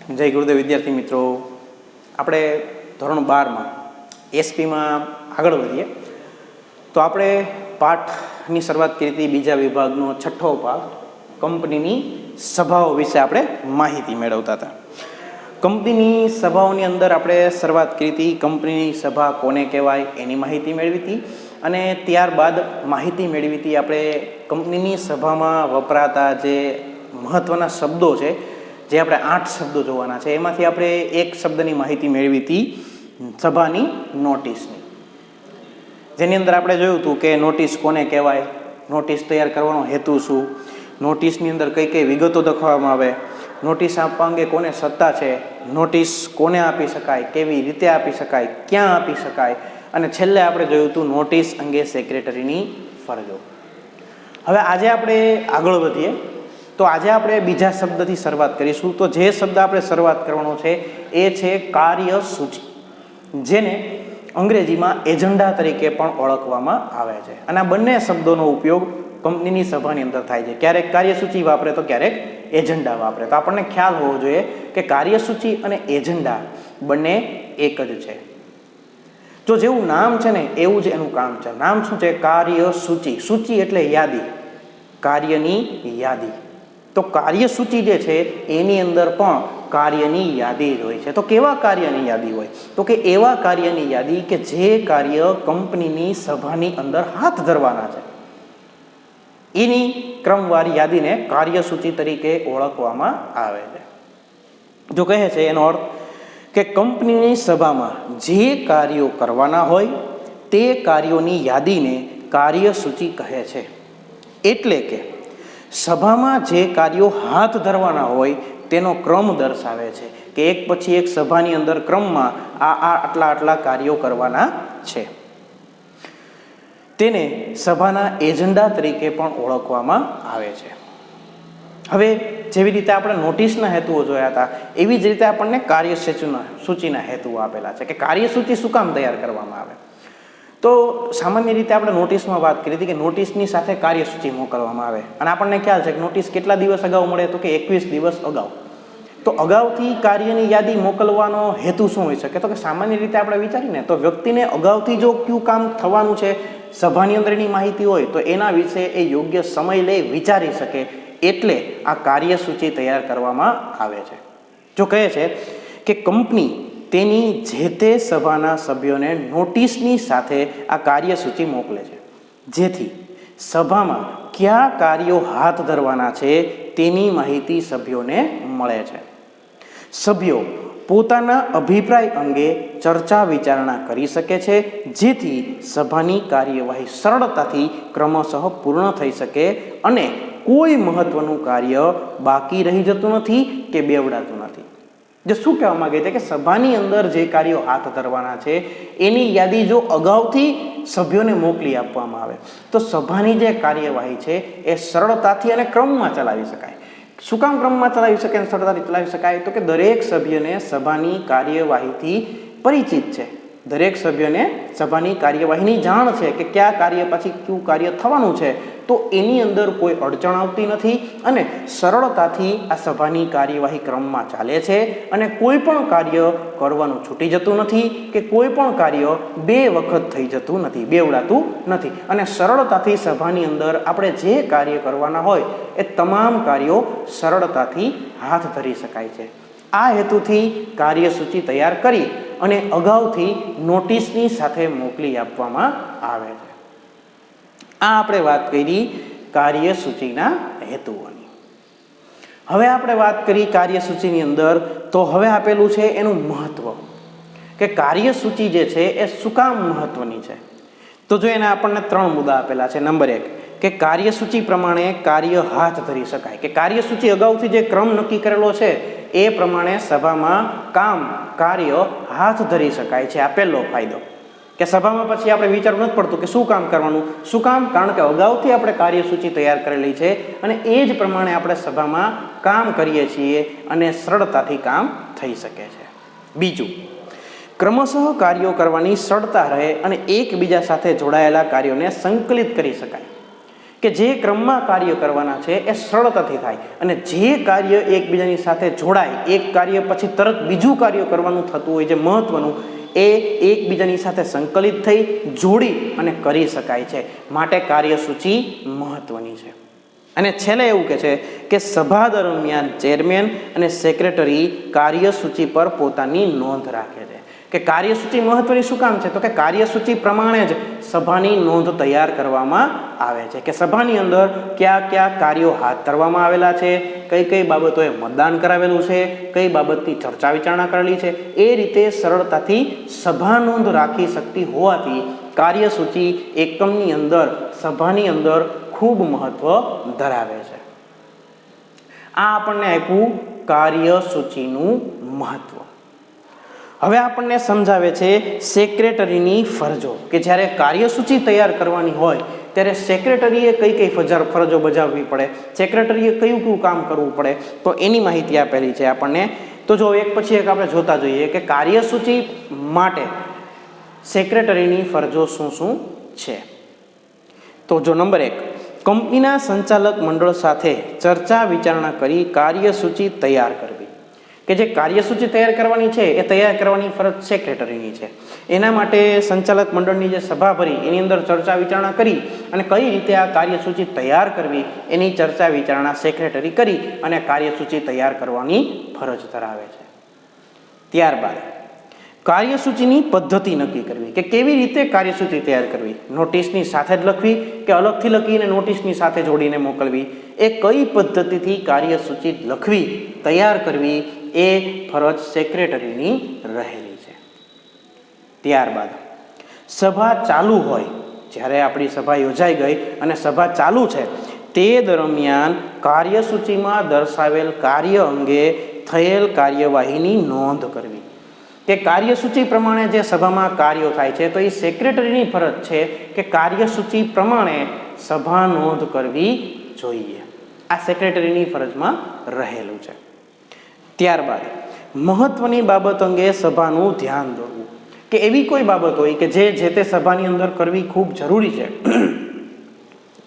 જય ગુરુદેવ વિદ્યાર્થી મિત્રો, આપણે ધોરણ 12માં એસપીમાં આગળ વધીએ તો આપણે પાઠની શરૂઆત કરી હતી. બીજા વિભાગનો 6ઠ્ઠો પાઠ કંપનીની સભાઓ વિશે આપણે માહિતી મેળવતા હતા. કંપનીની સભાઓની અંદર આપણે શરૂઆત કરી હતી. કંપનીની સભા કોને કહેવાય એની માહિતી મેળવી હતી અને ત્યારબાદ માહિતી મેળવી હતી આપણે કંપનીની સભામાં વપરાતા જે મહત્ત્વના શબ્દો છે, જે આપણે 8 શબ્દો જોવાના છે, એમાંથી આપણે એક શબ્દની માહિતી મેળવી હતી સભાની નોટિસની, જેની અંદર આપણે જોયું હતું કે નોટિસ કોને કહેવાય, નોટિસ તૈયાર કરવાનો હેતુ શું, નોટિસની અંદર કઈ કઈ વિગતો દર્શાવવામાં આવે, નોટિસ આપવા અંગે કોને સત્તા છે, નોટિસ કોને આપી શકાય, કેવી રીતે આપી શકાય, ક્યાં આપી શકાય, અને છેલ્લે આપણે જોયું હતું નોટિસ અંગે સેક્રેટરીની ફરજો. હવે આજે આપણે આગળ વધીએ તો આજે આપણે બીજા શબ્દથી શરૂઆત કરીશું. તો જે શબ્દ આપણે શરૂઆત કરવાનો છે એ છે કાર્યસૂચિ, જેને અંગ્રેજીમાં એજન્ડા તરીકે પણ ઓળખવામાં આવે છે. અને આ બંને શબ્દોનો ઉપયોગ કંપનીની સભાની અંદર થાય છે. ક્યારેક કાર્યસૂચિ વાપરે તો ક્યારેક એજન્ડા વાપરે. તો આપણને ખ્યાલ હોવો જોઈએ કે કાર્યસૂચિ અને એજન્ડા બંને એક જ છે. જો જેવું નામ છે ને એવું જ એનું કામ છે. નામ શું છે? કાર્યસૂચિ. સૂચિ એટલે યાદી, કાર્યની યાદી. તો કાર્યસૂચિ જે છે એની અંદર પણ કાર્યની યાદી જ હોય છે. તો કેવા કાર્યની યાદી હોય? તો કે એવા કાર્યની યાદી કે જે કાર્ય કંપનીની સભાની અંદર હાથ ધરવાના છે, એની ક્રમવાર યાદીને કાર્યસૂચિ તરીકે ઓળખવામાં આવે છે. જો કહે છે એનો અર્થ કે કંપનીની સભામાં જે કાર્યો કરવાના હોય તે કાર્યોની યાદીને કાર્યસૂચિ કહે છે. એટલે કે સભામાં જે કાર્યો હાથ ધરવાના હોય તેનો ક્રમ દર્શાવે છે કે એક પછી એક સભાની અંદર ક્રમમાં આટલા કાર્યો કરવાના છે. તેને સભાના એજન્ડા તરીકે પણ ઓળખવામાં આવે છે. હવે જેવી રીતે આપણે નોટિસના હેતુઓ જોયા હતા, એવી જ રીતે આપણને કાર્યસૂચિના હેતુઓ આપેલા છે કે કાર્યસૂચિ શું કામ તૈયાર કરવામાં આવે. તો સામાન્ય રીતે આપણે નોટિસમાં વાત કરી હતી કે નોટિસની સાથે કાર્યસૂચિ મોકલવામાં આવે, અને આપણને ખ્યાલ છે કે નોટિસ કેટલા દિવસ અગાઉ મળે? તો કે 21 દિવસ અગાઉ. તો અગાઉથી કાર્યની યાદી મોકલવાનો હેતુ શું હોઈ શકે? તો કે સામાન્ય રીતે આપણે વિચારીને તો વ્યક્તિને અગાઉથી જો કયું કામ થવાનું છે, સભાની અંદરની માહિતી હોય તો એના વિશે એ યોગ્ય સમય લઈ વિચારી શકે, એટલે આ કાર્યસૂચિ તૈયાર કરવામાં આવે છે. જો કહે છે કે કંપની તેની જે તે સભાના સભ્યોને નોટિસની સાથે આ કાર્યસૂચિ મોકલે છે, જેથી સભામાં કયા કાર્યો હાથ ધરવાના છે તેની માહિતી સભ્યોને મળે છે. સભ્યો પોતાના અભિપ્રાય અંગે ચર્ચા વિચારણા કરી શકે છે, જેથી સભાની કાર્યવાહી સરળતાથી ક્રમશઃ પૂર્ણ થઈ શકે અને કોઈ મહત્વનું કાર્ય બાકી રહી જતું નથી કે બેવડાતું નથી. જે શું કહેવા માંગે છે કે સભાની અંદર જે કાર્યો હાથ ધરવાના છે એની યાદી જો અગાઉથી સભ્યોને મોકલી આપવામાં આવે તો સભાની જે કાર્યવાહી છે એ સરળતાથી અને ક્રમમાં ચલાવી શકાય. શું કામ ક્રમમાં ચલાવી શકાય અને સરળતાથી ચલાવી શકાય? તો કે દરેક સભ્યને સભાની કાર્યવાહીથી પરિચિત છે, દરેક સભ્યને સભાની કાર્યવાહીની જાણ છે કે કયા કાર્ય પછી કયું કાર્ય થવાનું છે, તો એની અંદર કોઈ અડચણ આવતી નથી અને સરળતાથી આ સભાની કાર્યવાહી ક્રમમાં ચાલે છે અને કોઈ પણ કાર્ય કરવાનું છૂટી જતું નથી કે કોઈ પણ કાર્ય બે વખત થઈ જતું નથી, બેવડાતું નથી, અને સરળતાથી સભાની અંદર આપણે જે કાર્ય કરવાના હોય એ તમામ કાર્યો સરળતાથી હાથ ધરી શકાય છે. આ હેતુથી કાર્યસૂચિ તૈયાર કરી અને અગાઉથી નોટિસની સાથે મોકલી આપવામાં આવે છે. આ આપણે વાત કરી કાર્યસૂચિના હેતુઓની. હવે આપણે વાત કરી કાર્યસૂચિની અંદર તો હવે આપેલું છે એનું મહત્વ, કે કાર્યસૂચિ જે છે એ શું કામ મહત્વની છે. તો જો એના આપણને 3 મુદ્દા આપેલા છે. નંબર 1 કે કાર્યસૂચિ પ્રમાણે કાર્ય હાથ ધરી શકાય, કે કાર્યસૂચિ અગાઉથી જે ક્રમ નક્કી કરેલો છે એ પ્રમાણે સભામાં કાર્ય હાથ ધરી શકાય છે. આ પહેલો ફાયદો, કે સભામાં પછી આપણે વિચારવું નથી પડતું કે શું કામ કરવાનું. શું કામ? કારણ કે અગાઉથી આપણે કાર્યસૂચિ તૈયાર કરેલી છે અને એ જ પ્રમાણે આપણે સભામાં કામ કરીએ છીએ અને સરળતાથી કામ થઈ શકે છે. બીજું, ક્રમશઃ કાર્યો કરવાની સરળતા રહે અને એકબીજા સાથે જોડાયેલા કાર્યોને સંકલિત કરી શકાય, કે જે ક્રમમાં કાર્ય કરવાના છે એ સરળતાથી થાય અને જે કાર્ય એકબીજાની સાથે જોડાય, એક કાર્ય પછી તરત બીજું કાર્ય કરવાનું થતું હોય, જે મહત્વનું એ એકબીજાની સાથે સંકલિત થઈ જોડી અને કરી શકાય છે. માટે કાર્યસૂચિ મહત્વની છે. અને છેલ્લે એવું કહે છે કે સભા દરમિયાન ચેરમેન અને સેક્રેટરી કાર્યસૂચિ પર પોતાની નોંધ રાખે છે. કે કાર્યસૂચિ મહત્વની શું કામ છે? તો કે કાર્યસૂચિ પ્રમાણે જ સભાની નોંધ તૈયાર કરવામાં આવે છે. કે સભાની અંદર કયા કયા કાર્યો હાથ ધરવામાં આવેલા છે, કઈ કઈ બાબતોએ મતદાન કરાવેલું છે, કઈ બાબતની ચર્ચા વિચારણા કરેલી છે, એ રીતે સરળતાથી સભા નોંધ રાખી શકતી હોવાથી કાર્યસૂચિ એકમની અંદર, સભાની અંદર ખૂબ મહત્વ ધરાવે છે. આ આપણને આપ્યું કાર્યસૂચિનું મહત્વ. હવે આપણને સમજાવે છે સેક્રેટરીની ફરજો, કે જ્યારે કાર્યસૂચિ તૈયાર કરવાની હોય ત્યારે સેક્રેટરીએ કઈ કઈ ફરજો બજાવવી પડે, સેક્રેટરીએ કયું કયું કામ કરવું પડે, તો એની માહિતી આપેલી છે આપણને. તો જો એક પછી એક આપણે જોતા જોઈએ કે કાર્યસૂચિ માટે સેક્રેટરીની ફરજો શું શું છે. તો જો નંબર 1, કંપનીના સંચાલક મંડળ સાથે ચર્ચા વિચારણા કરી કાર્યસૂચિ તૈયાર કરવી. કે જે કાર્યસૂચિ તૈયાર કરવાની છે એ તૈયાર કરવાની ફરજ સેક્રેટરીની છે. એના માટે સંચાલક મંડળની જે સભા ભરી એની અંદર ચર્ચા વિચારણા કરી અને કઈ રીતે આ કાર્યસૂચિ તૈયાર કરવી એની ચર્ચા વિચારણા સેક્રેટરી કરી અને કાર્યસૂચિ તૈયાર કરવાની ફરજ ધરાવે છે. ત્યારબાદ કાર્યસૂચિની પદ્ધતિ નક્કી કરવી, કે કેવી રીતે કાર્યસૂચિ તૈયાર કરવી. નોટિસની સાથે જ લખવી કે અલગથી લખીને નોટિસની સાથે જોડીને મોકલવી, એ કઈ પદ્ધતિથી કાર્યસૂચિ લખવી, તૈયાર કરવી, એ ફરજ સેક્રેટરીની રહેલી છે. ત્યારબાદ સભા ચાલુ હોય, જ્યારે આપણી સભા યોજાઈ ગઈ અને સભા ચાલુ છે તે દરમિયાન કાર્યસૂચિમાં દર્શાવેલ કાર્ય અંગે થયેલ કાર્યવાહીની નોંધ કરવી. કે કાર્યસૂચિ પ્રમાણે જે સભામાં કાર્યો થાય છે તો એ સેક્રેટરીની ફરજ છે કે કાર્યસૂચિ પ્રમાણે સભા નોંધ કરવી જોઈએ. આ સેક્રેટરીની ફરજમાં રહેલું છે. ત્યારબાદ મહત્વની બાબત અંગે સભાનું ધ્યાન દોરવું, કે એવી કોઈ બાબત હોય કે જે તે સભાની અંદર કરવી ખૂબ જરૂરી છે,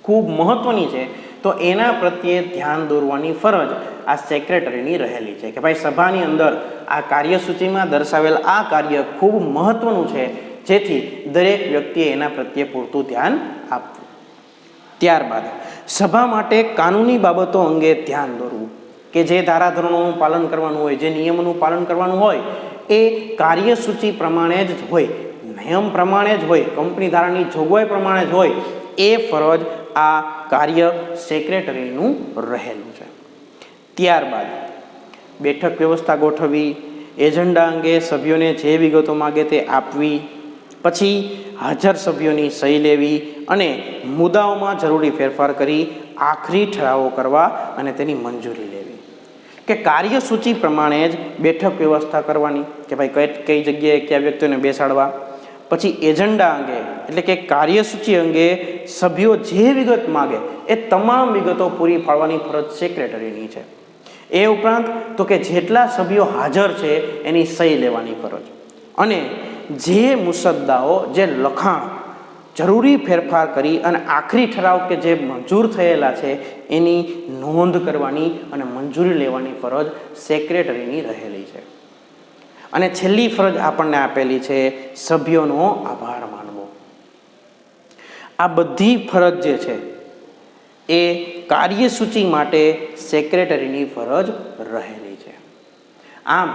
ખૂબ મહત્વની છે, તો એના પ્રત્યે ધ્યાન દોરવાની ફરજ આ સેક્રેટરીની રહેલી છે. કે ભાઈ સભાની અંદર આ કાર્યસૂચિમાં દર્શાવેલ આ કાર્ય ખૂબ મહત્વનું છે, જેથી દરેક વ્યક્તિએ એના પ્રત્યે પૂરતું ધ્યાન આપવું. ત્યારબાદ સભા માટે કાનૂની બાબતો અંગે ધ્યાન દોરવું, કે જે ધારાધોરણોનું પાલન કરવાનું હોય, જે નિયમોનું પાલન કરવાનું હોય એ કાર્યસૂચિ પ્રમાણે જ હોય, નિયમ પ્રમાણે જ હોય, કંપની ધારાની જોગવાઈ પ્રમાણે જ હોય, એ ફરજ આ કાર્ય સેક્રેટરીનું રહેલું છે. ત્યારબાદ બેઠક વ્યવસ્થા ગોઠવવી, એજન્ડા અંગે સભ્યોને જે વિગતો માગે તે આપવી, પછી હાજર સભ્યોની સહી લેવી અને મુદ્દાઓમાં જરૂરી ફેરફાર કરી આખરી ઠરાવો કરવા અને તેની મંજૂરી લેવી. કે કાર્યસૂચિ પ્રમાણે જ બેઠક વ્યવસ્થા કરવાની, કે ભાઈ કઈ જગ્યાએ કયા વ્યક્તિઓને બેસાડવા. પછી એજન્ડા અંગે એટલે કે કાર્યસૂચિ અંગે સભ્યો જે વિગત માગે એ તમામ વિગતો પૂરી પાડવાની ફરજ સેક્રેટરીની છે. એ ઉપરાંત તો કે જેટલા સભ્યો હાજર છે એની સહી લેવાની ફરજ, અને જે મુસદ્દાઓ, જે લખાણ જરૂરી ફેરફાર કરી અને આખરી ઠરાવ કે જે મંજૂર થયેલા છે એની નોંધ કરવાની અને મંજૂરી લેવાની ફરજ સેક્રેટરીની રહેલી છે. અને છેલ્લી ફરજ આપણને આપેલી છે સભ્યોનો આભાર માનવો. આ બધી ફરજ જે છે એ કાર્યસૂચિ માટે સેક્રેટરીની ફરજ રહેલી છે. આમ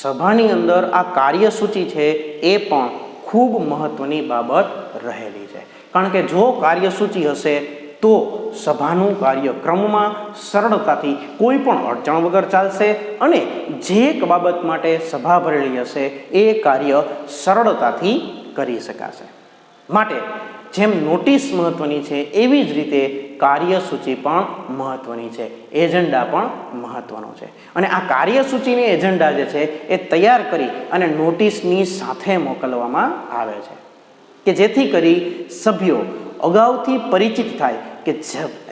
સભાની અંદર આ કાર્યસૂચિ છે એ પણ ખૂબ મહત્વની બાબત રહેલી છે. કારણ કે જો કાર્યસૂચિ હશે તો સભાનું કાર્યક્રમમાં સરળતાથી કોઈ પણ અડચણ વગર ચાલશે અને જે બાબત માટે સભા ભરેલી હશે એ કાર્ય સરળતાથી કરી શકાશે. માટે જેમ નોટિસ મહત્વની છે એવી જ રીતે કાર્યસૂચિ પણ મહત્વની છે, એજન્ડા પણ મહત્વનો છે. અને આ કાર્યસૂચિની એજન્ડા જે છે એ તૈયાર કરી અને નોટિસની સાથે મોકલવામાં આવે છે, કે જેથી કરી સભ્યો અગાઉથી પરિચિત થાય કે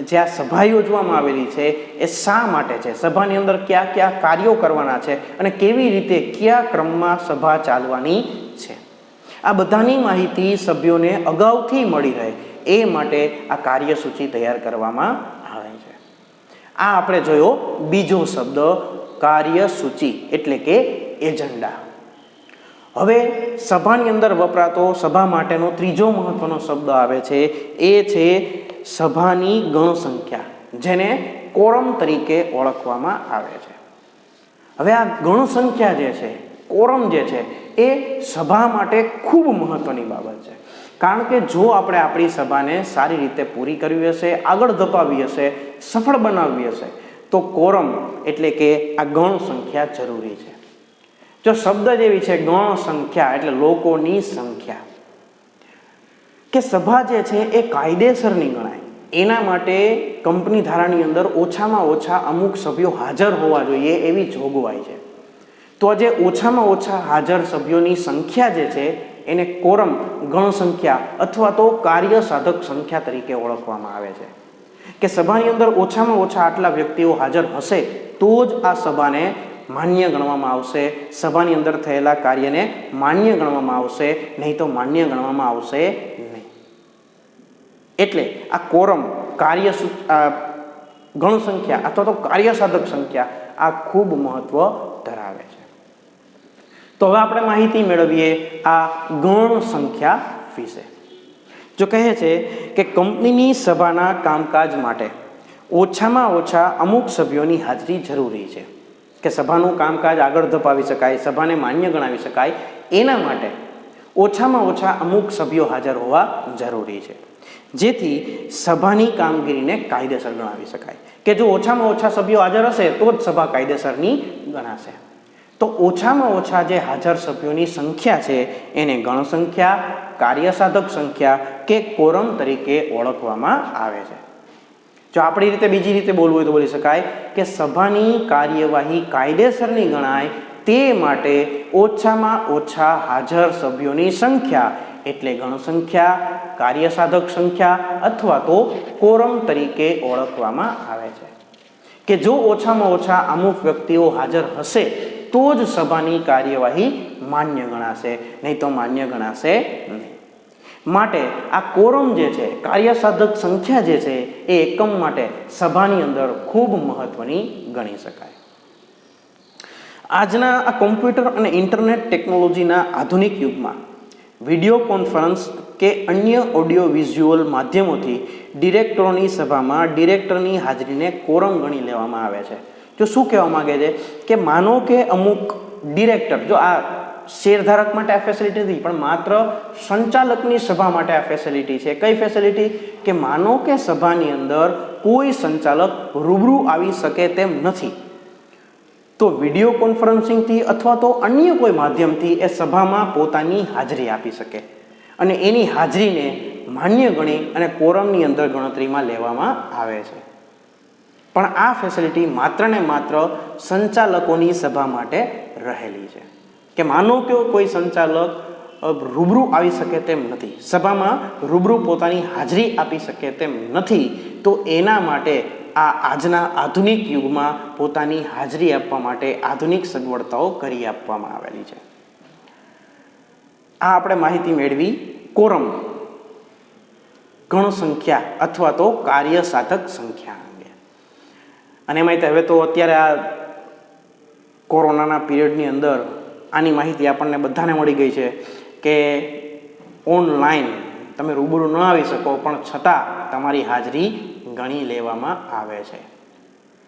જે આ સભા યોજવામાં આવેલી છે એ શા માટે છે, સભાની અંદર કયા કયા કાર્યો કરવાના છે અને કેવી રીતે કયા ક્રમમાં સભા ચાલવાની છે. આ બધાની માહિતી સભ્યોને અગાઉથી મળી રહે, એ માટે આ કાર્યસૂચિ તૈયાર કરવામાં આવે છે. આ આપણે જોયો બીજો શબ્દ કાર્યસૂચિ એટલે કે એજન્ડા. હવે સભાની અંદર વપરાતો સભા માટેનો ત્રીજો મહત્વનો શબ્દ આવે છે એ છે સભાની ગણસંખ્યા, જેને કોરમ તરીકે ઓળખવામાં આવે છે. હવે આ ગણસંખ્યા જે છે, કોરમ જે છે, એ સભા માટે ખૂબ મહત્વની બાબત છે. કારણ કે જો આપણે આપણી સભાને સારી રીતે પૂરી કરવી હશે, આગળ ધપાવી હશે, સફળ બનાવવી હશે, તો કોરમ એટલે કે આ ગણ સંખ્યા જરૂરી છે. જો શબ્દ જેવી છે ગણ સંખ્યા એટલે લોકોની સંખ્યા, કે સભા જે છે એ કાયદેસરની ગણાય, એના માટે કંપની ધારાની અંદર ઓછામાં ઓછા અમુક સભ્યો હાજર હોવા જોઈએ એવી જોગવાઈ છે. તો જે ઓછામાં ઓછા હાજર સભ્યોની સંખ્યા જે છે એને કોરમ ગણ સંખ્યા અથવા તો કાર્ય સાધક સંખ્યા તરીકે ઓળખવામાં આવે છે. કે સભાની અંદર ઓછામાં ઓછા આટલા વ્યક્તિઓ હાજર હશે તો જ આ સભાને માન્ય ગણવામાં આવશે, સભાની અંદર થયેલા કાર્યને માન્ય ગણવામાં આવશે, નહીં તો માન્ય ગણવામાં આવશે નહીં. એટલે આ કોરમ કાર્ય ગણ સંખ્યા અથવા તો કાર્ય સાધક સંખ્યા આ ખૂબ મહત્વ ધરાવે છે. તો હવે આપણે માહિતી મેળવીએ આ ગણ સંખ્યા વિશે. જો કહે છે કે કંપનીની સભાના કામકાજ માટે ઓછામાં ઓછા અમુક સભ્યોની હાજરી જરૂરી છે. કે સભાનું કામકાજ આગળ ધપાવી શકાય, સભાને માન્ય ગણાવી શકાય, એના માટે ઓછામાં ઓછા અમુક સભ્યો હાજર હોવા જરૂરી છે, જેથી સભાની કામગીરીને કાયદેસર ગણાવી શકાય. કે જો ઓછામાં ઓછા સભ્યો હાજર હશે તો જ સભા કાયદેસરની ગણાશે. તો ઓછામાં ઓછા જે હાજર સભ્યોની સંખ્યા છે એને ગણ સંખ્યા, કાર્યસાધક સંખ્યા કે કોરમ તરીકે ઓળખવામાં આવે છે. જો આપણી રીતે બીજી રીતે બોલવું હોય તો બોલી શકાય કે સભાની કાર્યવાહી કાયદેસરની ગણાય તે માટે ઓછામાં ઓછા હાજર સભ્યોની સંખ્યા એટલે ગણ સંખ્યા, કાર્યસાધક સંખ્યા અથવા તો કોરમ તરીકે ઓળખવામાં આવે છે. કે જો ઓછામાં ઓછા અમુક વ્યક્તિઓ હાજર હશે તો જ સભાની કાર્યવાહી માન્ય ગણાશે, નહીં તો માન્ય ગણાશે નહીં. માટે આ કોરમ જે છે, કાર્યસાધક સંખ્યા જે છે, એ એકમ માટે સભાની અંદર ખૂબ મહત્વની ગણી શકાય. આજના આ કોમ્પ્યુટર અને ઇન્ટરનેટ ટેકનોલોજીના આધુનિક યુગમાં વિડીયો કોન્ફરન્સ કે અન્ય ઓડિયો વિઝ્યુઅલ માધ્યમોથી ડિરેક્ટરોની સભામાં ડિરેક્ટરની હાજરીને કોરમ ગણી લેવામાં આવે છે. જો શું કહેવા માંગે છે કે માનો કે અમુક ડિરેક્ટર, જો આ શેરધારક માટે આ ફેસિલિટી નથી પણ માત્ર સંચાલકની સભા માટે આ ફેસિલિટી છે. કઈ ફેસિલિટી? કે માનો કે સભાની અંદર કોઈ સંચાલક રૂબરૂ આવી શકે તેમ નથી, તો વિડીયો કોન્ફરન્સિંગથી અથવા તો અન્ય કોઈ માધ્યમથી એ સભામાં પોતાની હાજરી આપી શકે અને એની હાજરીને માન્ય ગણી અને કોરમની અંદર ગણતરીમાં લેવામાં આવે છે. પણ આ ફેસિલિટી માત્ર ને માત્ર સંચાલકોની સભા માટે રહેલી છે. કે માનો કે કોઈ સંચાલક રૂબરૂ આવી શકે તેમ નથી, સભામાં રૂબરૂ પોતાની હાજરી આપી શકે તેમ નથી, તો એના માટે આ આજના આધુનિક યુગમાં પોતાની હાજરી આપવા માટે આધુનિક સગવડતાઓ કરી આપવામાં આવેલી છે. આ આપણે માહિતી મેળવી કોરમ ગણ સંખ્યા અથવા તો કાર્ય સાધક સંખ્યા અંગે. અને એમાં હવે તો અત્યારે આ કોરોનાના પીરિયડની અંદર આની માહિતી આપણને બધાને મળી ગઈ છે કે ઓનલાઈન તમે રૂબરૂ ન આવી શકો પણ છતાં તમારી હાજરી ગણી લેવામાં આવે છે.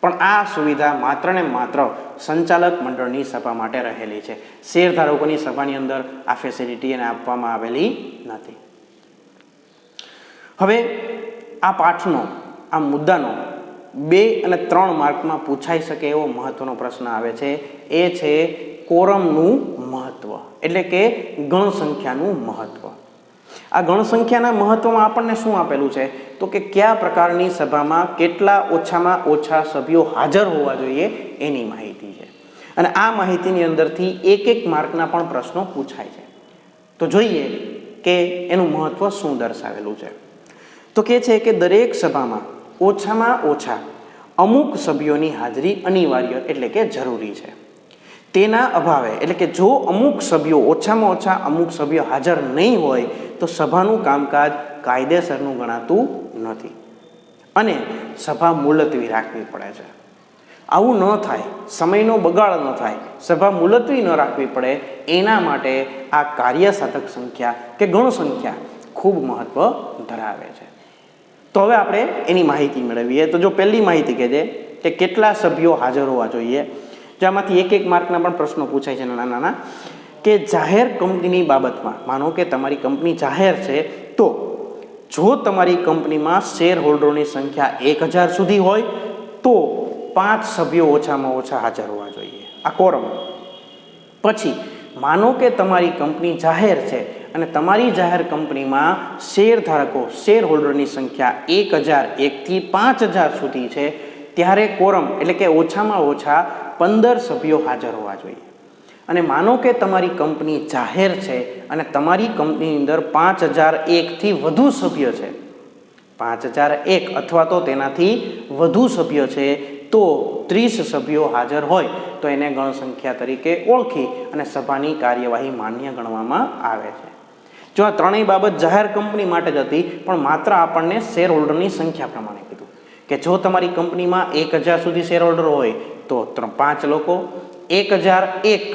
પણ આ સુવિધા માત્ર ને માત્ર સંચાલક મંડળની સભા માટે રહેલી છે. શેરધારકોની સભાની અંદર આ ફેસિલિટી એને આપવામાં આવેલી નથી. હવે આ પાઠનો, આ મુદ્દાનો 2 અને 3 માર્કમાં પૂછાઈ શકે એવો મહત્વનો પ્રશ્ન આવે છે. એ છે કોરમનું મહત્વ, એટલે કે ગણ સંખ્યાનું મહત્વ. આ ગણ સંખ્યાના મહત્વમાં આપણને શું આપેલું છે? તો કે કયા પ્રકારની સભામાં કેટલા ઓછામાં ઓછા સભ્યો હાજર હોવા જોઈએ એની માહિતી છે. અને આ માહિતીની અંદરથી 1 માર્કના પણ પ્રશ્નો પૂછાય છે. તો જોઈએ કે એનું મહત્વ શું દર્શાવેલું છે. તો કે છે કે દરેક સભામાં ઓછામાં ઓછા અમુક સભ્યોની હાજરી અનિવાર્ય એટલે કે જરૂરી છે. તેના અભાવે એટલે કે જો અમુક સભ્યો ઓછામાં ઓછા અમુક સભ્યો હાજર નહીં હોય તો સભાનું કામકાજ કાયદેસરનું ગણાતું નથી અને સભા મુલતવી રાખવી પડે છે. આવું ન થાય, સમયનો બગાડ ન થાય, સભા મુલતવી ન રાખવી પડે, એના માટે આ કાર્યસાધક સંખ્યા કે ગણ સંખ્યા ખૂબ મહત્વ ધરાવે છે. તો હવે આપણે એની માહિતી મેળવીએ. તો જો પહેલી માહિતી કહે છે કે કેટલા સભ્યો હાજર હોવા જોઈએ, જેમાંથી એક માર્કના પણ પ્રશ્નો પૂછાય છે નાના નાના, કે જાહેર કંપનીની બાબતમાં માનો કે તમારી કંપની જાહેર છે, તો જો તમારી કંપનીમાં શેર હોલ્ડરોની સંખ્યા 1000 સુધી હોય તો 5 સભ્યો ઓછામાં ઓછા હાજર હોવા જોઈએ, આ કોરમ. પછી માનો કે તમારી કંપની જાહેર છે અને તમારી જાહેર કંપનીમાં શેર ધારકો શેર હોલ્ડરની સંખ્યા 1001 થી 5000 સુધી છે, ત્યારે કોરમ એટલે કે ઓછામાં ઓછા 15 સભ્યો હાજર હોવા જોઈએ. અને માનો કે તમારી કંપની જાહેર છે અને તમારી કંપનીની અંદર 5001 થી વધુ સભ્ય છે, 5001 અથવા તો તેનાથી વધુ સભ્ય છે, તો 30 સભ્યો હાજર હોય તો એને ગણ સંખ્યા તરીકે ઓળખી અને સભાની કાર્યવાહી માન્ય ગણવામાં આવે છે. જો આ ત્રણેય બાબત જાહેર કંપની માટે જ હતી, પણ માત્ર આપણને શેર હોલ્ડરની સંખ્યા પ્રમાણે કીધું કે જો તમારી કંપનીમાં 1000 સુધી શેર હોલ્ડર હોય તો 5 લોકો, 1001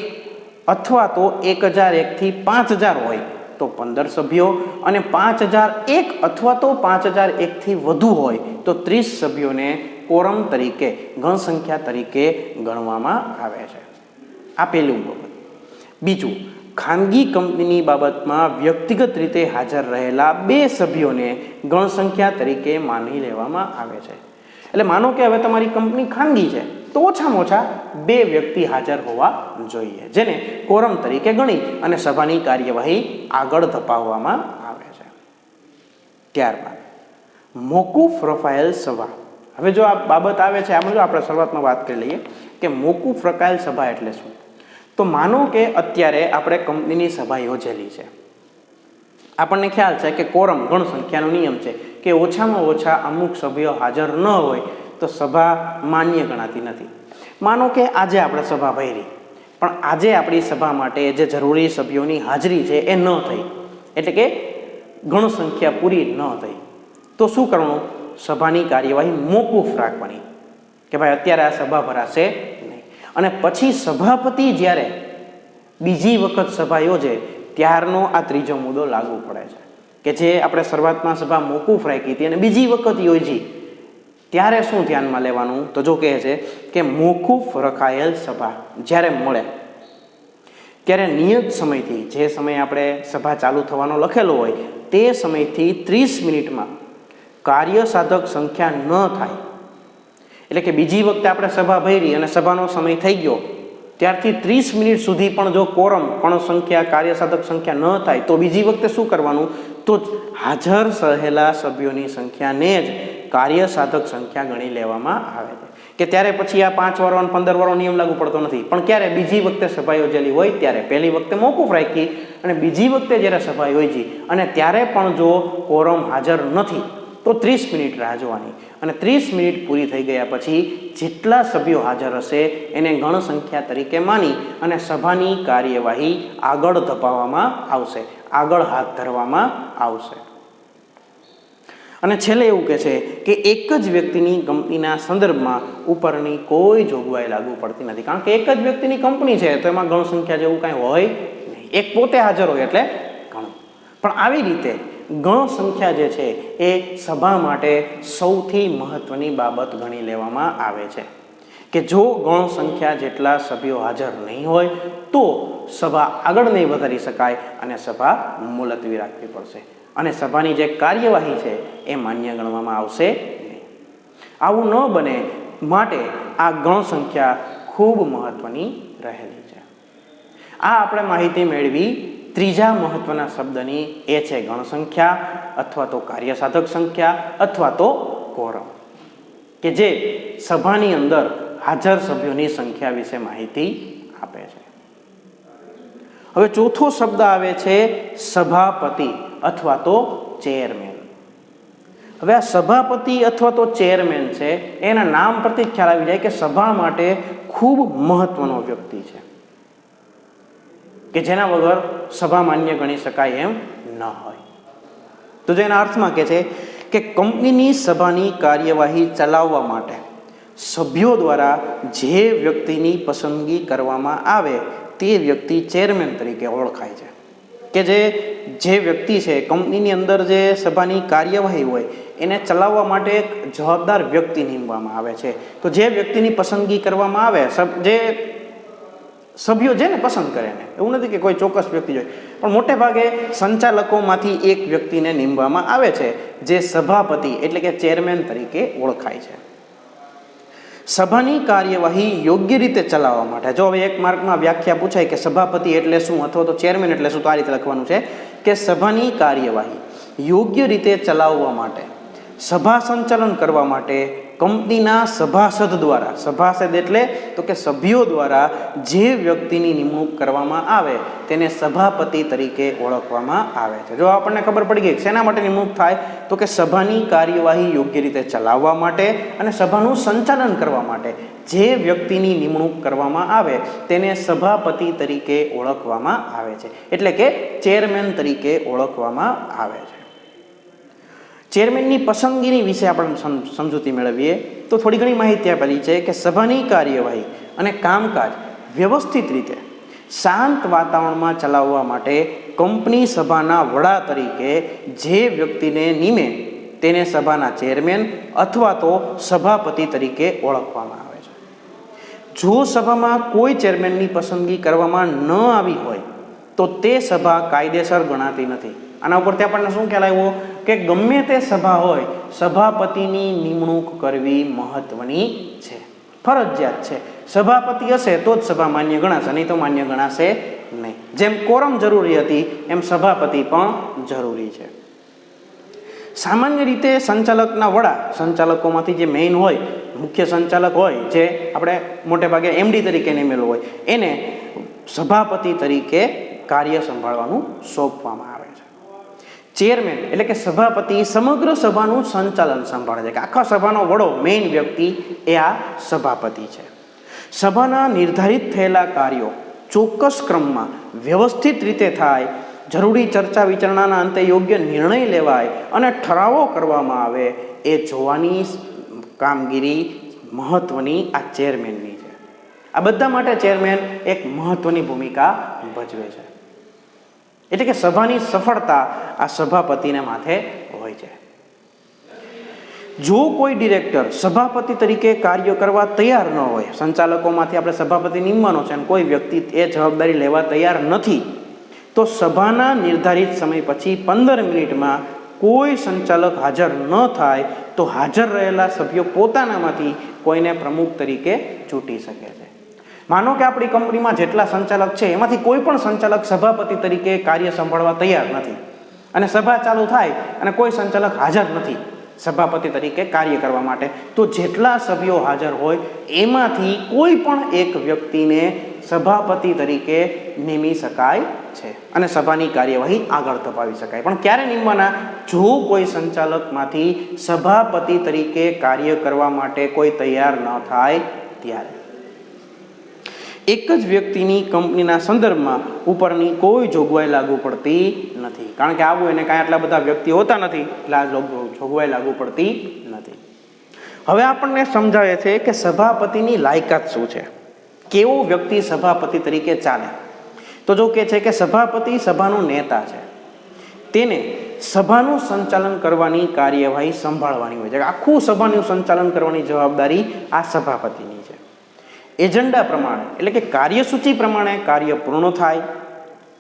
અથવા તો 1001 થી 5000 હોય તો 15 સભ્યો, અને 5001 અથવા તો 5001 થી વધુ હોય તો 30 સભ્યોને કોરમ તરીકે ગણ સંખ્યા તરીકે ગણવામાં આવે છે. આ પહેલું બાબત. બીજું, ખાનગી કંપનીની બાબતમાં વ્યક્તિગત રીતે હાજર રહેલા 2 સભ્યોને ગણ સંખ્યા તરીકે માની લેવામાં આવે છે. એટલે માનો કે હવે તમારી કંપની ખાનગી છે તો ઓછામાં ઓછા 2 વ્યક્તિ હાજર હોવા જોઈએ, જેને કોરમ તરીકે ગણી અને સભાની કાર્યવાહી આગળ ધપાવવામાં આવે છે. ત્યારબાદ મોકૂફ રખાયેલ સભા. હવે જો આ બાબત આવે છે, આમાં જો આપણે શરૂઆતમાં વાત કરી લઈએ કે મોકૂફ રખાયેલ સભા એટલે શું. તો માનો કે અત્યારે આપણે કંપનીની સભા યોજેલી છે, આપણને ખ્યાલ છે કે કોરમ ગણ સંખ્યાનો નિયમ છે કે ઓછામાં ઓછા અમુક સભ્યો હાજર ન હોય તો સભા માન્ય ગણાતી નથી. માનો કે આજે આપણે સભા ભરી, પણ આજે આપણી સભા માટે જે જરૂરી સભ્યોની હાજરી છે એ ન થઈ, એટલે કે ગણ સંખ્યા પૂરી ન થઈ, તો શું કરવાનું? સભાની કાર્યવાહી મોકૂફ રાખવાની કે ભાઈ અત્યારે આ સભા ભરાશે નહીં. અને પછી સભાપતિ જ્યારે બીજી વખત સભા યોજે ત્યારનો આ ત્રીજો મુદ્દો લાગુ પડે છે કે જે આપણે શરૂઆતમાં સભા મોકૂફ રાખી હતી અને બીજી વખત યોજી, ત્યારે શું ધ્યાનમાં લેવાનું? તો જો કહે છે કે મોકૂફ રખાયેલ સભા જ્યારે મળે ત્યારે નિયત સમયથી, જે સમય આપણે સભા ચાલુ થવાનો લખેલો હોય તે સમયથી 30 મિનિટમાં કાર્યસાધક સંખ્યા ન થાય, એટલે કે બીજી વખતે આપણે સભા ભરી અને સભાનો સમય થઈ ગયો ત્યારથી 30 મિનિટ સુધી પણ જો કોરમ ગણ સંખ્યા કાર્યસાધક સંખ્યા ન થાય તો બીજી વખતે શું કરવાનું? તો હાજર રહેલા સભ્યોની સંખ્યાને જ કાર્યસાધક સંખ્યા ગણી લેવામાં આવે છે. કે ત્યારે પછી આ 5 વારો અને 15 વારો નિયમ લાગુ પડતો નથી, પણ ક્યારે? બીજી વખતે સભા યોજેલી હોય ત્યારે. પહેલી વખતે મોકૂફ રાખી અને બીજી વખતે જ્યારે સભા યોજી અને ત્યારે પણ જો કોરમ હાજર નથી તો 30 મિનિટ રાહ જોવાની, અને 30 મિનિટ પૂરી થઈ ગયા પછી જેટલા સભ્યો હાજર હશે એને ગણ સંખ્યા તરીકે માની અને સભાની કાર્યવાહી આગળ ધપાવવામાં આવશે, આગળ હાથ ધરવામાં આવશે. અને છેલ્લે એવું કહે છે કે એક જ વ્યક્તિની કંપનીના સંદર્ભમાં ઉપરની કોઈ જોગવાઈ લાગુ પડતી નથી, કારણ કે એક જ વ્યક્તિની કંપની છે તો એમાં ગણ સંખ્યા જેવું કાંઈ હોય નહીં, એક પોતે હાજર હોય એટલે ઘણું. પણ આવી રીતે ગણ સંખ્યા જે છે એ સભા માટે સૌથી મહત્વની બાબત ગણી લેવામાં આવે છે કે જો ગણ સંખ્યા જેટલા સભ્યો હાજર નહીં હોય તો સભા આગળ નહીં વધારી શકાય અને સભા મુલતવી રાખવી પડશે અને સભાની જે કાર્યવાહી છે એ માન્ય ગણવામાં આવશે નહીં. આવું ન બને માટે આ ગણ સંખ્યા ખૂબ મહત્વની રહેલી છે. આ આપણે માહિતી મેળવી ત્રીજા મહત્વના શબ્દની, એ છે ગણ સંખ્યા અથવા તો કાર્યસાધક સંખ્યા અથવા તો કોરમ, કે જે સભાની અંદર હાજર સભ્યોની સંખ્યા વિશે માહિતી આપે છે. હવે ચોથો શબ્દ આવે છે સભાપતિ અથવા તો ચેરમેન. હવે આ સભાપતિ અથવા તો ચેરમેન છે, એના નામ પરથી જ ખ્યાલ આવી જાય કે સભા માટે ખૂબ મહત્વનો વ્યક્તિ છે કે જેના વગર સભા માન્ય ગણી શકાય એમ ન હોય. તો જે એના અર્થમાં કહે છે કે કંપનીની સભાની કાર્યવાહી ચલાવવા માટે સભ્યો દ્વારા જે વ્યક્તિની પસંદગી કરવામાં આવે તે વ્યક્તિ ચેરમેન તરીકે ઓળખાય છે. કે જે વ્યક્તિ છે કંપનીની અંદર જે સભાની કાર્યવાહી હોય એને ચલાવવા માટે એક જવાબદાર વ્યક્તિ નીમવામાં આવે છે. તો જે વ્યક્તિની પસંદગી કરવામાં આવે, જે સભ્યો છે ને પસંદ કરે ને, એવું નથી કે કોઈ ચોક્કસ વ્યક્તિ જોઈએ, પણ મોટે ભાગે સંચાલકોમાંથી એક વ્યક્તિને નીમવામાં આવે છે જે સભાપતિ એટલે કે ચેરમેન તરીકે ઓળખાય છે. સભાની કાર્યવાહી યોગ્ય રીતે ચલાવવા માટે, જો હવે એક માર્કમાં વ્યાખ્યા પૂછાય કે સભાપતિ એટલે શું અથવા તો ચેરમેન એટલે શું, તો આ રીતે લખવાનું છે કે સભાની કાર્યવાહી યોગ્ય રીતે ચલાવવા માટે, સભા સંચાલન કરવા માટે કંપનીના સભાસદ દ્વારા, સભાસદ એટલે તો કે સભ્યો દ્વારા જે વ્યક્તિની નિમણૂક કરવામાં આવે તેને સભાપતિ તરીકે ઓળખવામાં આવે છે. જો આપણને ખબર પડી ગઈ શેના માટે નિમણૂક થાય, તો કે સભાની કાર્યવાહી યોગ્ય રીતે ચલાવવા માટે અને સભાનું સંચાલન કરવા માટે જે વ્યક્તિની નિમણૂક કરવામાં આવે તેને સભાપતિ તરીકે ઓળખવામાં આવે છે, એટલે કે ચેરમેન તરીકે ઓળખવામાં આવે છે. ચેરમેનની પસંદગીની વિશે આપણે સમજૂતી મેળવીએ તો થોડી ઘણી માહિતી આપેલી છે કે સભાની કાર્યવાહી અને કામકાજ વ્યવસ્થિત રીતે શાંત વાતાવરણમાં ચલાવવા માટે કંપની સભાના વડા તરીકે જે વ્યક્તિને નિમે તેને સભાના ચેરમેન અથવા તો સભાપતિ તરીકે ઓળખવામાં આવે છે. જો સભામાં કોઈ ચેરમેનની પસંદગી કરવામાં ન આવી હોય તો તે સભા કાયદેસર ગણાતી નથી. આના ઉપરથી આપણને શું ખ્યાલ આવ્યો કે ગમે તે સભા હોય, સભાપતિની નિમણૂક કરવી મહત્વની છે, ફરજિયાત છે. સભાપતિ હશે તો જ સભા માન્ય ગણાશે, નહીં તો માન્ય ગણાશે નહીં. જેમ કોરમ જરૂરી હતી એમ સભાપતિ પણ જરૂરી છે. સામાન્ય રીતે સંચાલકના વડા, સંચાલકોમાંથી જે મેઇન હોય, મુખ્ય સંચાલક હોય, જે આપણે મોટે ભાગે એમડી તરીકે નિમેલો હોય, એને સભાપતિ તરીકે કાર્ય સંભાળવાનું સોંપવામાં આવે છે. ચેરમેન એટલે કે સભાપતિ સમગ્ર સભાનું સંચાલન સંભાળે છે, કે આખા સભાનો વડો મેઇન વ્યક્તિ એ આ સભાપતિ છે. સભાના નિર્ધારિત થયેલા કાર્યો ચોક્કસ ક્રમમાં વ્યવસ્થિત રીતે થાય, જરૂરી ચર્ચા વિચારણાના અંતે યોગ્ય નિર્ણય લેવાય અને ઠરાવો કરવામાં આવે એ જોવાની કામગીરી મહત્વની આ ચેરમેનની છે. આ બધા માટે ચેરમેન એક મહત્વની ભૂમિકા ભજવે છે. એટલે કે સભાની સફળતા આ સભાપતિને માથે હોય છે. જો કોઈ ડિરેક્ટર સભાપતિ તરીકે કાર્ય કરવા તૈયાર ન હોય, સંચાલકોમાંથી આપણે સભાપતિ નિમવાનો છે અને કોઈ વ્યક્તિ એ જવાબદારી લેવા તૈયાર નથી, તો સભાના નિર્ધારિત સમય પછી 15 મિનિટમાં કોઈ સંચાલક હાજર ન થાય તો હાજર રહેલા સભ્યો પોતાનામાંથી કોઈને પ્રમુખ તરીકે ચૂંટી શકે છે. માનો કે આપણી કંપનીમાં જેટલા સંચાલક છે એમાંથી કોઈ પણ સંચાલક સભાપતિ તરીકે કાર્ય સંભાળવા તૈયાર નથી અને સભા ચાલુ થાય અને કોઈ સંચાલક હાજર નથી સભાપતિ તરીકે કાર્ય કરવા માટે, તો જેટલા સભ્યો હાજર હોય એમાંથી કોઈ પણ એક વ્યક્તિને સભાપતિ તરીકે નિમી શકાય છે અને સભાની કાર્યવાહી આગળ ધપાવી શકાય. પણ ક્યારે નિમવાના? જો કોઈ સંચાલકમાંથી સભાપતિ તરીકે કાર્ય કરવા માટે કોઈ તૈયાર ન થાય ત્યારે. એક જ વ્યક્તિની કંપનીના સંદર્ભમાં ઉપરની કોઈ જોગવાઈ લાગુ પડતી નથી, કારણ કે આવું એને કાંઈ આટલા બધા વ્યક્તિ હોતા નથી એટલે આ જોગવાઈ લાગુ પડતી નથી. હવે આપણને સમજાવે છે કે સભાપતિની લાયકાત શું છે, કેવો વ્યક્તિ સભાપતિ તરીકે ચાલે. તો જો કે છે કે સભાપતિ સભાનો નેતા છે, તેને સભાનું સંચાલન કરવાની કાર્યવાહી સંભાળવાની હોય છે. આખું સભાનું સંચાલન કરવાની જવાબદારી આ સભાપતિની છે. એજન્ડા પ્રમાણે એટલે કે કાર્યસૂચિ પ્રમાણે કાર્ય પૂર્ણ થાય,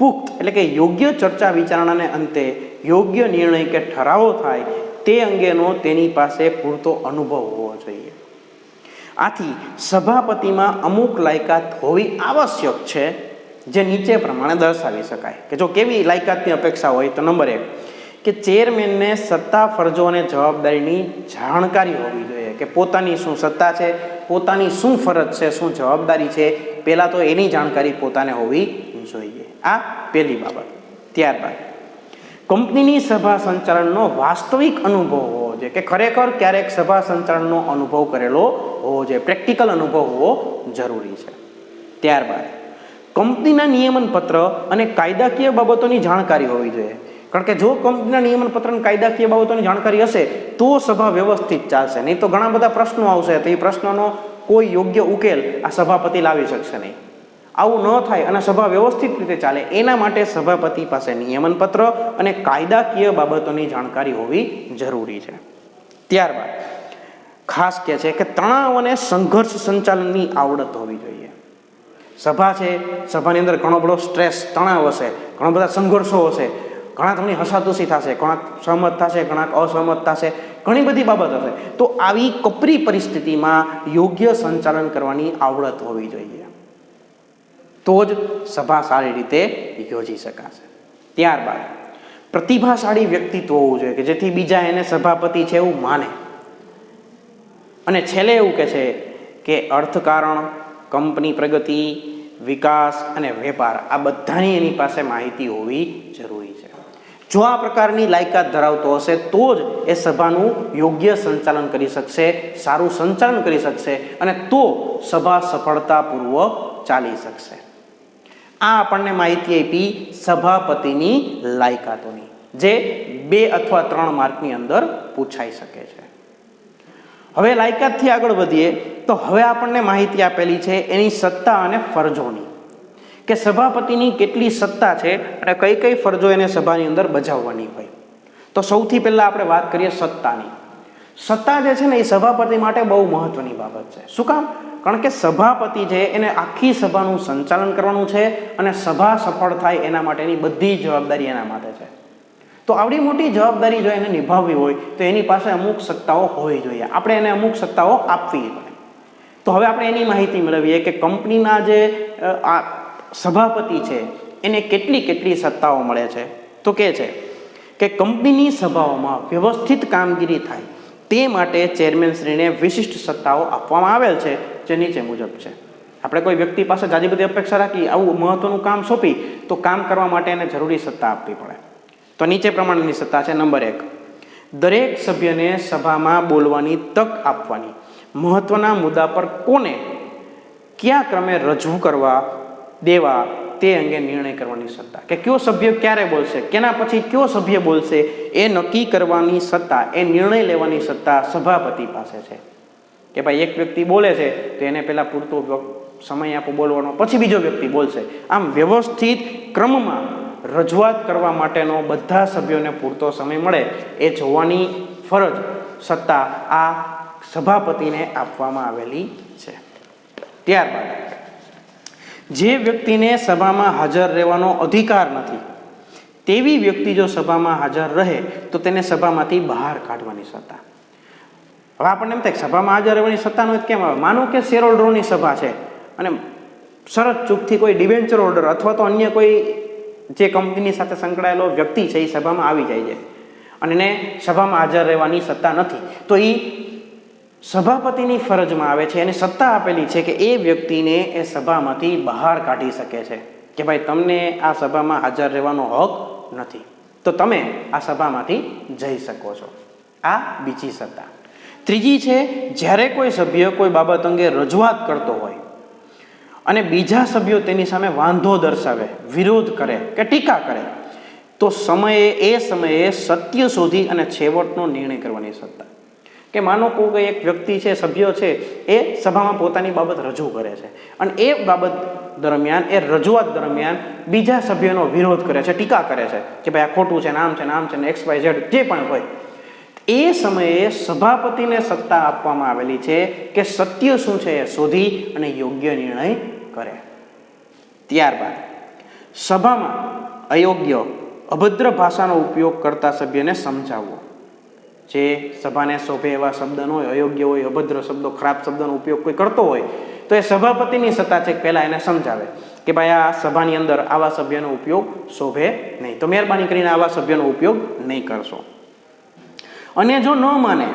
પુખ્ત એટલે કે યોગ્ય ચર્ચા વિચારણાને અંતે યોગ્ય નિર્ણય કે ઠરાવો થાય તે અંગેનો તેની પાસે પૂરતો અનુભવ હોવો જોઈએ. આથી સભાપતિમાં અમુક લાયકાત હોવી આવશ્યક છે, જે નીચે પ્રમાણે દર્શાવી શકાય. કે જો કેવી લાયકાતની અપેક્ષા હોય તો નંબર 1 કે ચેરમેનને સત્તા, ફરજો અને જવાબદારીની જાણકારી હોવી જોઈએ, કે પોતાની શું સત્તા છે, પોતાની શું ફરજ છે, શું જવાબદારી છે, પહેલાં તો એની જાણકારી પોતાને હોવી જોઈએ. આ પહેલી બાબત. ત્યારબાદ કંપનીની સભા સંચાલનનો વાસ્તવિક અનુભવ હોવો જોઈએ, કે ખરેખર ક્યારેક સભા સંચાલનનો અનુભવ કરેલો હોવો જોઈએ, પ્રેક્ટિકલ અનુભવ હોવો જરૂરી છે. ત્યારબાદ કંપનીના નિયમન પત્ર અને કાયદાકીય બાબતોની જાણકારી હોવી જોઈએ, કારણ કે જો કંપનીના નિયમન પત્ર અને કાયદાકીય બાબતોની જાણકારી હશે તો સભા વ્યવસ્થિત ચાલશે, નહીં તો ઘણા બધા પ્રશ્નો આવશે તો એ પ્રશ્નોનો કોઈ યોગ્ય ઉકેલ આ સભાપતિ લાવી શકશે નહીં. આવું ન થાય અને સભા વ્યવસ્થિત રીતે ચાલે એના માટે સભાપતિ પાસે નિયમન પત્ર અને કાયદાકીય બાબતોની જાણકારી હોવી જરૂરી છે. ત્યારબાદ ખાસ કહે છે કે તણાવ અને સંઘર્ષ સંચાલનની આવડત હોવી જોઈએ. સભા છે, સભાની અંદર ઘણો બધો સ્ટ્રેસ, તણાવ હશે, ઘણા બધા સંઘર્ષો હશે, ઘણા તમને હસાતુસી થશે, ઘણા સહમત થશે, ઘણા અસહમત થશે, ઘણી બધી બાબત હશે. તો આવી કપરી પરિસ્થિતિમાં યોગ્ય સંચાલન કરવાની આવડત હોવી જોઈએ, તો જ સભા સારી રીતે યોજી શકાશે. ત્યારબાદ પ્રતિભાશાળી વ્યક્તિત્વ હોવું જોઈએ કે જેથી બીજા એને સભાપતિ છે એવું માને. અને છેલ્લે એવું કહે છે કે અર્થકારણ, કંપની પ્રગતિ, વિકાસ અને વેપાર આ બધાની એની પાસે માહિતી હોવી જરૂરી છે. જો આ પ્રકારની લાયકાત ધરાવતો હશે તો જ એ સભાનું યોગ્ય સંચાલન કરી શકશે, સારું સંચાલન કરી શકશે અને તો સભા સફળતાપૂર્વક ચાલી શકશે. આ આપણને માહિતી આપી સભાપતિની લાયકાતોની, જે 2 અથવા 3 માર્કની અંદર પૂછાઈ શકે છે. હવે લાયકાતથી આગળ વધીએ તો હવે આપણને માહિતી આપેલી છે એની સત્તા અને ફરજોની, કે સભાપતિની કેટલી સત્તા છે અને કઈ કઈ ફરજો એને સભાની અંદર બજાવવાની હોય. તો સૌથી પહેલા આપણે વાત કરીએ સત્તાની. સત્તા જે છે ને એ સભાપતિ માટે બહુ મહત્વની બાબત છે. શું કામ? કારણ કે સભાપતિ છે એને આખી સભાનું સંચાલન કરવાનું છે અને સભા સફળ થાય એના માટેની બધી જવાબદારી એના માથે છે. તો આવડી મોટી જવાબદારી જો એને નિભાવવી હોય તો એની પાસે અમુક સત્તાઓ હોવી જોઈએ, આપણે એને અમુક સત્તાઓ આપવી પડે. તો હવે આપણે એની માહિતી મેળવીએ કે કંપનીના જે સભાપતિ છે એને કેટલી સત્તાઓ મળે છે. તો કહે છે કે કંપનીની સભાઓમાં વ્યવસ્થિત કામગીરી થાય તે માટે ચેરમેનશ્રીને વિશિષ્ટ સત્તાઓ આપવામાં આવેલ છે, જે નીચે મુજબ છે. આપણે કોઈ વ્યક્તિ પાસે જાજી બધી અપેક્ષા રાખી આવું મહત્વનું કામ સોંપી તો કામ કરવા માટે એને જરૂરી સત્તા આપવી પડે. તો નીચે પ્રમાણેની સત્તા છે. નંબર 1, દરેક સભ્યને સભામાં બોલવાની તક આપવાની, મહત્વના મુદ્દા પર કોને કયા ક્રમે રજૂ કરવા દેવા તે અંગે નિર્ણય કરવાની સત્તા, કે કયો સભ્ય ક્યારે બોલશે, કેના પછી કયો સભ્ય બોલશે એ નક્કી કરવાની સત્તા, એ નિર્ણય લેવાની સત્તા સભાપતિ પાસે છે. કે ભાઈ એક વ્યક્તિ બોલે છે તો એને પહેલા પૂરતો સમય આપો બોલવાનો, પછી બીજો વ્યક્તિ બોલશે. આમ વ્યવસ્થિત ક્રમમાં રજૂઆત કરવા માટેનો બધા સભ્યોને પૂરતો સમય મળે એ જોવાની ફરજ, સત્તા આ સભાપતિને આપવામાં આવેલી છે. ત્યારબાદ જે વ્યક્તિને સભામાં હાજર રહેવાનો અધિકાર નથી તેવી વ્યક્તિ જો સભામાં હાજર રહે તો તેને સભામાંથી બહાર કાઢવાની સત્તા. હવે આપણને એમ થાય કે સભામાં હાજર રહેવાની સત્તાનો કેમ આવે? માનો કે શેર હોલ્ડરોની સભા છે અને શરત ચૂકથી કોઈ ડિબેન્ચર હોલ્ડર અથવા તો અન્ય કોઈ જે કંપનીની સાથે સંકળાયેલો વ્યક્તિ છે એ સભામાં આવી જાય છે અને એને સભામાં હાજર રહેવાની સત્તા નથી, તો એ સભાપતિની ફરજમાં આવે છે, એને સત્તા આપેલી છે કે એ વ્યક્તિને એ સભામાંથી બહાર કાઢી શકે છે કે ભાઈ તમને આ સભામાં હાજર રહેવાનો હક નથી, તો તમે આ સભામાંથી જઈ શકો છો. આ બીજી સત્તા. ત્રીજી છે, જ્યારે કોઈ સભ્ય કોઈ બાબત અંગે રજૂઆત કરતો હોય અને બીજા સભ્યો તેની સામે વાંધો દર્શાવે, વિરોધ કરે કે ટીકા કરે તો એ સમયે સત્ય શોધી અને છેવટનો નિર્ણય કરવાની સત્તા. કે માનો કોઈ એક વ્યક્તિ છે, સભ્ય છે, એ સભામાં પોતાની બાબત રજૂ કરે છે અને એ બાબત દરમિયાન, એ રજૂઆત દરમિયાન બીજા સભ્યોનો વિરોધ કરે છે, ટીકા કરે છે કે ભાઈ આ ખોટું છે, નામ છે, નામ છે ને XYZ જે પણ હોય, એ સમયે સભાપતિને સત્તા આપવામાં આવેલી છે કે સત્ય શું છે એ શોધી અને યોગ્ય નિર્ણય કરે. ત્યારબાદ સભામાં અયોગ્ય, અભદ્ર ભાષાનો ઉપયોગ કરતા સભ્યને સમજાવવો. જે સભાને શોભે એવા શબ્દ ન હોય, અયોગ્ય હોય, અભદ્ર શબ્દો, ખરાબ શબ્દનો ઉપયોગ કોઈ કરતો હોય તો એ સભાપતિની સત્તા છે કે પહેલાં એને સમજાવે કે ભાઈ આ સભાની અંદર આવા સભ્યનો ઉપયોગ શોભે નહીં, તો મહેરબાની કરીને આવા સભ્યનો ઉપયોગ નહીં કરશો. અને જો ન માને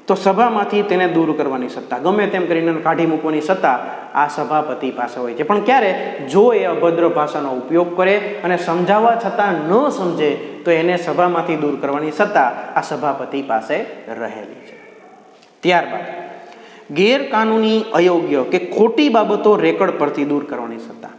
તો સભામાંથી તેને દૂર કરવાની સત્તા, ગમે તેમ કરીને કાઢી મૂકવાની સત્તા આ સભાપતિ પાસે હોય છે. પણ ક્યારે? જો એ અભદ્ર ભાષાનો ઉપયોગ કરે અને સમજાવવા છતાં ન સમજે તો એને સભામાંથી દૂર કરવાની સત્તા આ સભાપતિ પાસે રહેલી છે. ત્યારબાદ ગેરકાનૂની, અયોગ્ય કે ખોટી બાબતો રેકર્ડ પરથી દૂર કરવાની સત્તા,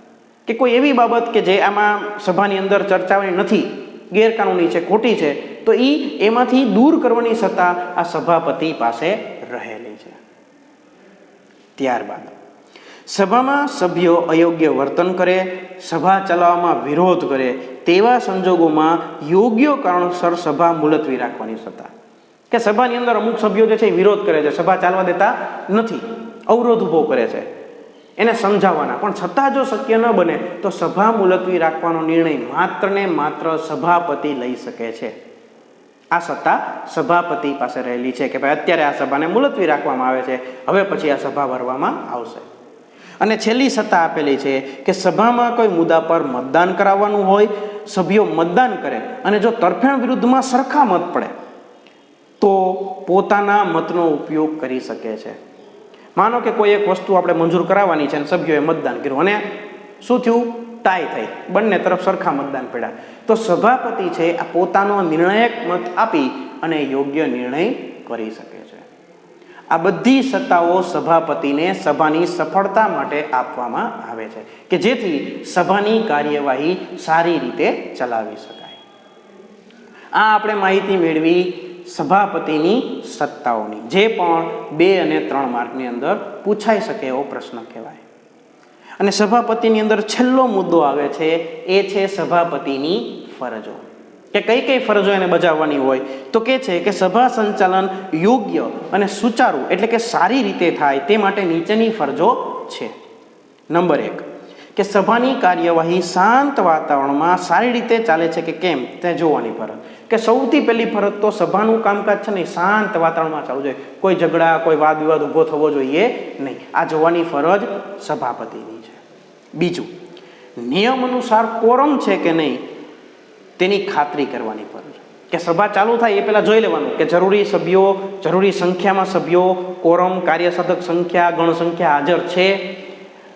કે કોઈ એવી બાબત કે જે આમાં સભાની અંદર ચર્ચાવાની નથી ગેરકાનૂની છે, ખોટી છે, તો એમાંથી દૂર કરવાની સત્તા આ સભાપતિ પાસે રહેલી છે. ત્યારબાદ સભામાં સભ્યો અયોગ્ય વર્તન કરે, સભા ચલાવવામાં વિરોધ કરે તેવા સંજોગોમાં યોગ્ય કારણસર સભા મુલતવી રાખવાની સત્તા. કે સભાની અંદર અમુક સભ્યો જે છે એ વિરોધ કરે છે, સભા ચાલવા દેતા નથી, અવરોધ ઊભો કરે છે, એને સમજાવવાના, પણ છતાં જો શક્ય ન બને તો સભા મુલતવી રાખવાનો નિર્ણય માત્ર ને માત્ર સભાપતિ લઈ શકે છે. આ સત્તા સભાપતિ પાસે રહેલી છે કે ભાઈ અત્યારે આ સભાને મુલતવી રાખવામાં આવે છે, હવે પછી આ સભા ભરવામાં આવશે. અને છેલ્લી સત્તા આપેલી છે કે સભામાં કોઈ મુદ્દા પર મતદાન કરાવવાનું હોય, સભ્યો મતદાન કરે અને જો તરફેણ વિરુદ્ધમાં સરખા મત પડે તો પોતાના મતનો ઉપયોગ કરી શકે છે. માનો કે કોઈ એક વસ્તુ આપણે મંજૂર કરાવવાની છે અને સભ્યોએ મતદાન કર્યું અને શું થયું, ટાઈ થઈ, બંને તરફ સરખા મતદાન પડ્યા, તો સભાપતિ છે આ પોતાનો નિર્ણાયક મત આપી અને યોગ્ય નિર્ણય કરી શકે છે. આ બધી સત્તાઓ સભાપતિને સભાની સફળતા માટે આપવામાં આવે છે કે જેથી સભાની કાર્યવાહી સારી રીતે ચલાવી શકાય. આ આપણે માહિતી મેળવી સભાપતિની સત્તાઓની, જે પણ 2 અને 3 માર્કની અંદર પૂછાઈ શકે એવો પ્રશ્ન કહેવાય. અને સભાપતિની અંદર છેલ્લો મુદ્દો આવે છે, એ છે સભાપતિની ફરજો, કે કઈ કઈ ફરજો એને બજાવવાની હોય. તો કે છે કે સભા સંચાલન યોગ્ય અને સુચારુ એટલે કે સારી રીતે થાય તે માટે નીચેની ફરજો છે. નંબર 1 કે સભાની કાર્યવાહી શાંત વાતાવરણમાં સારી રીતે ચાલે છે કે કેમ તે જોવાની ફરજ. કે સૌથી પહેલી ફરજ તો સભાનું કામકાજ છે ને શાંત વાતાવરણમાં ચાલવું જોઈએ, કોઈ ઝઘડા કોઈ વાદ વિવાદ ઊભો થવો જોઈએ નહીં, આ જોવાની ફરજ સભાપતિની છે. બીજું, નિયમ અનુસાર કોરમ છે કે નહીં તેની ખાતરી કરવાની ફરજ. કે સભા ચાલુ થાય એ પહેલા જોઈ લેવાનું કે જરૂરી સભ્યો, જરૂરી સંખ્યામાં સભ્યો, કોરમ, કાર્યસાધક સંખ્યા, ગણ સંખ્યા હાજર છે,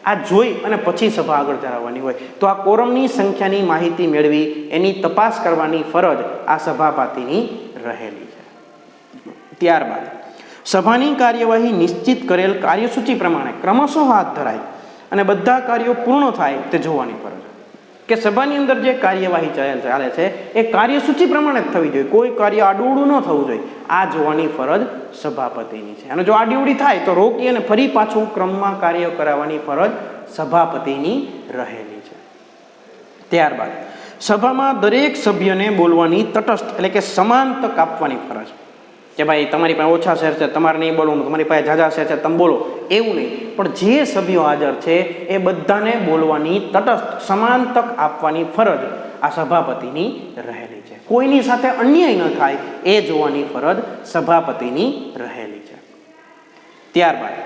આ જોઈ અને પછી સભા આગળ ધરાવવાની હોય. તો આ કોરમની સંખ્યાની માહિતી મેળવી એની તપાસ કરવાની ફરજ આ સભાપતિની રહેલી છે. ત્યારબાદ સભાની કાર્યવાહી નિશ્ચિત કરેલ કાર્યસૂચિ પ્રમાણે ક્રમશઃ હાથ ધરાય અને બધા કાર્યો પૂર્ણ થાય તે જોવાની ફરજ. કે સભાની અંદર જે કાર્યવાહી ચાલે છે એ કાર્યસૂચિ પ્રમાણે જ થવી જોઈએ, કોઈ કાર્ય આડું ન થવું જોઈએ, આ જોવાની ફરજ સભાપતિની છે. અને જો આડીઅવડી થાય તો રોકી અને ફરી પાછું ક્રમમાં કાર્ય કરાવવાની ફરજ સભાપતિની રહેલી છે. ત્યારબાદ સભામાં દરેક સભ્યને બોલવાની તટસ્થ એટલે કે સમાન તક આપવાની ફરજ. કે ભાઈ તમારી પાસે ઓછા શેર છે, તમારે નહીં બોલવાનું, તમારી પાસે ઝાઝા શેર છે, તમે બોલો, એવું નહીં, પણ જે સભ્યો હાજર છે એ બધાને બોલવાની તટસ્થ સમાન તક આપવાની ફરજ આ સભાપતિની રહેલી છે. કોઈની સાથે અન્યાય ન થાય એ જોવાની ફરજ સભાપતિની રહેલી છે. ત્યારબાદ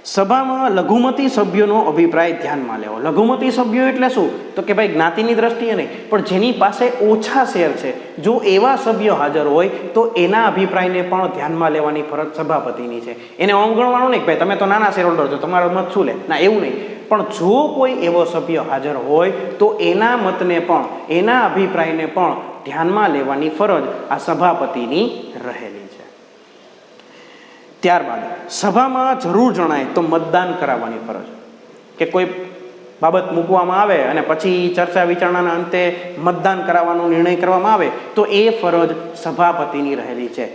સભામાં લઘુમતી સભ્યોનો અભિપ્રાય ધ્યાનમાં લેવો. લઘુમતી સભ્યો એટલે શું, તો કે ભાઈ જ્ઞાતિની દ્રષ્ટિએ નહીં, પણ જેની પાસે ઓછા શેર છે, જો એવા સભ્યો હાજર હોય તો એના અભિપ્રાયને પણ ધ્યાનમાં લેવાની ફરજ સભાપતિની છે. એને અવગણવાનું નહીં, ભાઈ તમે તો નાના શેર હોલ્ડર છો, તમારો મત શું લે, ના એવું નહીં, પણ જો કોઈ એવો સભ્ય હાજર હોય તો એના મતને પણ, એના અભિપ્રાયને પણ ધ્યાનમાં લેવાની ફરજ આ સભાપતિની રહેલી છે. ત્યારબાદ સભામાં જરૂર જણાય તો મતદાન કરાવવાની ફરજ. કે કોઈ બાબત મૂકવામાં આવે અને પછી ચર્ચા વિચારણાના અંતે મતદાન કરાવવાનો નિર્ણય કરવામાં આવે તો એ ફરજ સભાપતિની રહેલી છે.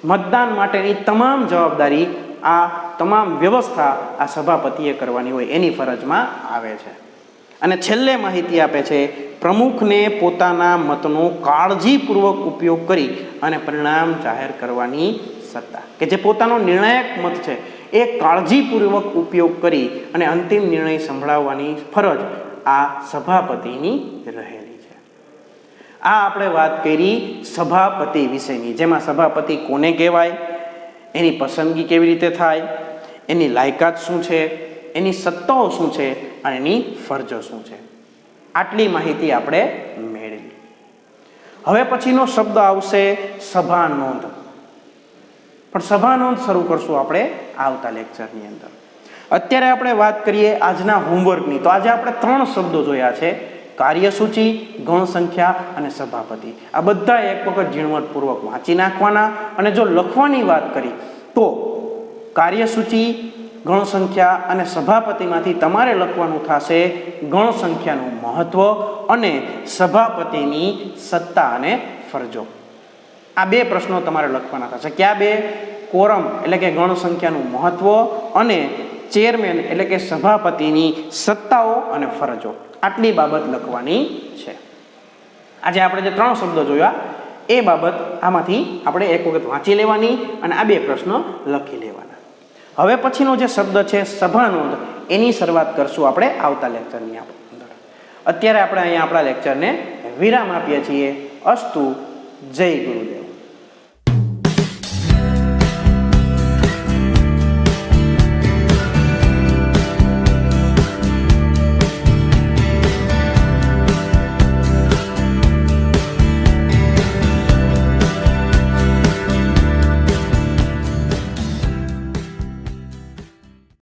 મતદાન માટેની તમામ જવાબદારી, આ તમામ વ્યવસ્થા આ સભાપતિએ કરવાની હોય એની ફરજમાં આવે છે. અને છેલ્લે માહિતી આપે છે, પ્રમુખને પોતાના મતનો કાળજીપૂર્વક ઉપયોગ કરી અને પરિણામ જાહેર કરવાની સત્તા. કે જે પોતાનો નિર્ણાયક મત છે એ કાળજીપૂર્વક ઉપયોગ કરી અને અંતિમ નિર્ણય સંભળાવવાની ફરજ આ સભાપતિની રહેલી છે. આ આપણે વાત કરી સભાપતિ વિશેની, જેમાં સભાપતિ કોને કહેવાય, એની પસંદગી કેવી રીતે થાય, એની લાયકાત શું છે, એની સત્તાઓ શું છે અને એની ફરજો શું છે. આટલી માહિતી આપણે મેળવી. હવે પછીનો શબ્દ આવશે સભા નોંધ. પણ સભા નોંધ શરૂ કરશું આપણે આવતા લેક્ચરની અંદર. અત્યારે આપણે વાત કરીએ આજના હોમવર્કની. તો આજે આપણે 3 શબ્દો જોયા છે, કાર્યસૂચિ, ગણ સંખ્યા અને સભાપતિ. આ બધા એક વખત ઝીણવટપૂર્વક વાંચી નાખવાના. અને જો લખવાની વાત કરી તો કાર્યસૂચિ, ગણ સંખ્યા અને સભાપતિમાંથી તમારે લખવાનું થશે ગણ સંખ્યાનું મહત્વ અને સભાપતિની સત્તા અને ફરજો. આ બે પ્રશ્નો તમારે લખવાના થશે. ક્યાં બે? કોરમ એટલે કે ગણ સંખ્યાનું મહત્વ અને ચેરમેન એટલે કે સભાપતિની સત્તાઓ અને ફરજો. આટલી બાબત લખવાની છે. આજે આપણે જે 3 શબ્દો જોયા એ બાબત આમાંથી આપણે એક વખત વાંચી લેવાની અને આ બે પ્રશ્નો લખી લેવાના. હવે પછીનો જે શબ્દ છે સભાનોંધ, એની શરૂઆત કરશું આપણે આવતા લેક્ચરની અંદર. અત્યારે આપણે અહીંયા આપણા લેક્ચરને વિરામ આપીએ છીએ. અસ્તુ. જય ગુરુદેવ.